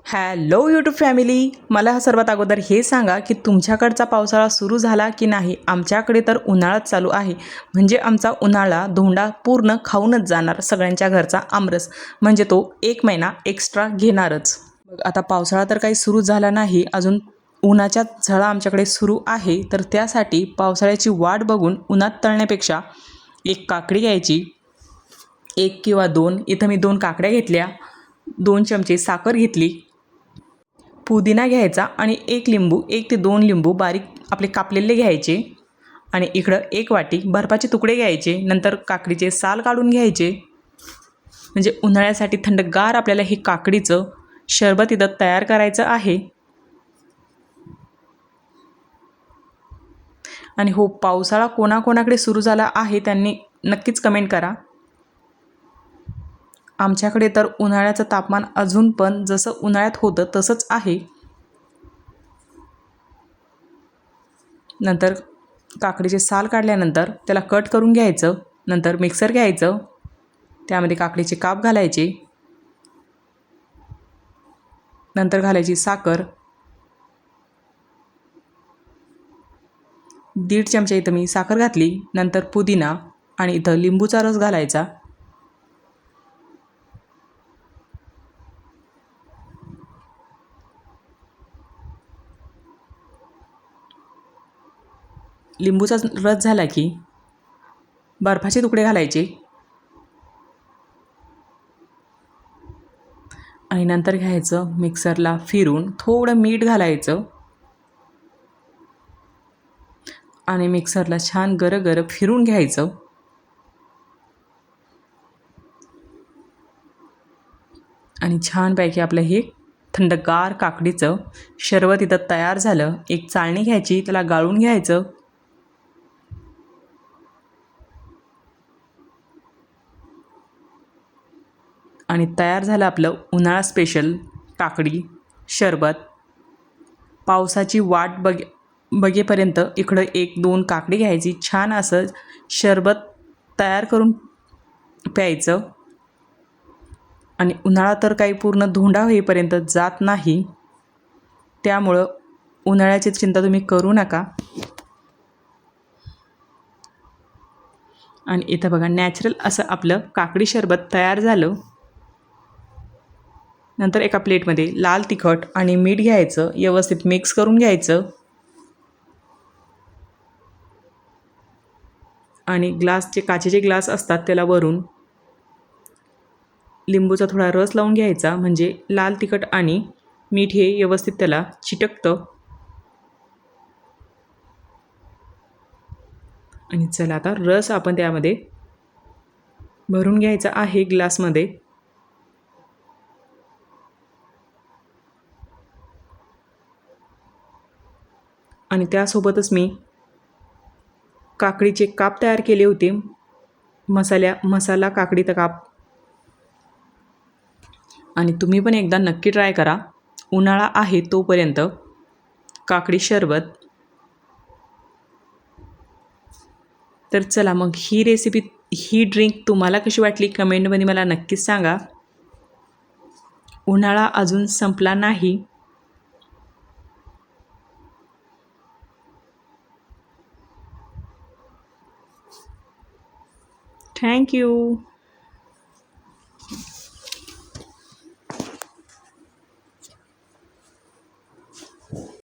Hello YouTube family, मला सर्वात अगोदर हे सांगा की तुमच्याकडचा पावसाळा सुरू झाला की नाही. आमच्याकडे तर उन्हाळाच चालू आहे. म्हणजे आमचा उन्हाळा धोंडा पूर्ण खाऊनच जाणार. सगळ्यांच्या घरचा आमरस म्हणजे तो 1 महिना एक्स्ट्रा घेणारच. मग आता पावसाळा तर काही सुरू झाला नाही अजून, उन्हाच्या झळा आमच्याकडे सुरू आहे. तर त्यासाठी पावसाळ्याची वाट बघून उन्हात तळण्यापेक्षा एक काकडी घ्यायची, 1 किंवा 2. इथं मी 2 काकड्या घेतल्या, 2 चमचे साखर घेतली, पुदिना घ्यायचा आणि 1 लिंबू, 1 ते 2 लिंबू बारीक आपले कापलेले घ्यायचे. आणि इकडं 1 वाटी बर्फाचे तुकडे घ्यायचे. नंतर काकडीचे साल काढून घ्यायचे. म्हणजे उन्हाळ्यासाठी थंडगार आपल्याला हे काकडीचं शरबत इथं तयार करायचं आहे. आणि हो, पावसाळा कोणाकोणाकडे सुरू झाला आहे त्यांनी नक्कीच कमेंट करा. आमच्याकडे तर उन्हाळ्याचं तापमान अजून पण जसं उन्हाळ्यात होतं तसंच आहे. नंतर काकडीचे साल काढल्यानंतर त्याला कट करून घ्यायचं. नंतर मिक्सर घ्यायचं, त्यामध्ये काकडीचे काप घालायचे. नंतर घालायची साखर, 1.5 चमचा इथं मी साखर घातली. नंतर पुदिना आणि इथं लिंबूचा रस घालायचा. लिंबूचा रस झाला की बर्फाचे तुकडे घालायचे. आणि नंतर घ्यायचं मिक्सरला फिरून, थोडं मीठ घालायचं आणि मिक्सरला छान गरगरं फिरून घ्यायचं. आणि छानपैकी आपलं हे थंडगार काकडीचं शरबत इथं तयार झालं. एक चाळणी घ्यायची, त्याला गाळून घ्यायचं. आणि तयार झालं आपलं उन्हाळा स्पेशल काकडी शरबत. पावसाची वाट बघेपर्यंत इकडं 1-2 काकडी घ्यायची, छान असं शरबत तयार करून प्यायचं. आणि उन्हाळा तर काही पूर्ण धोंडा होईपर्यंत जात नाही, त्यामुळं उन्हाळ्याची चिंता तुम्ही करू नका. आणि इथं बघा, नॅचरल असं आपलं काकडी शरबत तयार झालं. नंतर एका प्लेटमध्ये लाल तिखट आणि मीठ घ्यायचं, व्यवस्थित मिक्स करून घ्यायचं. आणि ग्लासचे काचेचे ग्लास असतात त्याला वरून लिंबूचा थोडा रस लावून घ्यायचा, म्हणजे लाल तिखट आणि मीठ हे व्यवस्थित त्याला चिटकतं. आणि चला आता रस आपण त्यामध्ये भरून घ्यायचा आहे ग्लासमध्ये. आणि त्यासोबतच मी काकडीचे काप तयार केले होते, मसाला काकडीचा काप. आणि तुम्ही पण एकदा नक्की ट्राय करा, उन्हाळा आहे तोपर्यंत काकडी शरबत. तर चला मग, ही रेसिपी, ही ड्रिंक तुम्हाला कशी वाटली कमेंटमध्ये मला नक्कीच सांगा. उन्हाळा अजून संपला नाही. थँक्यू.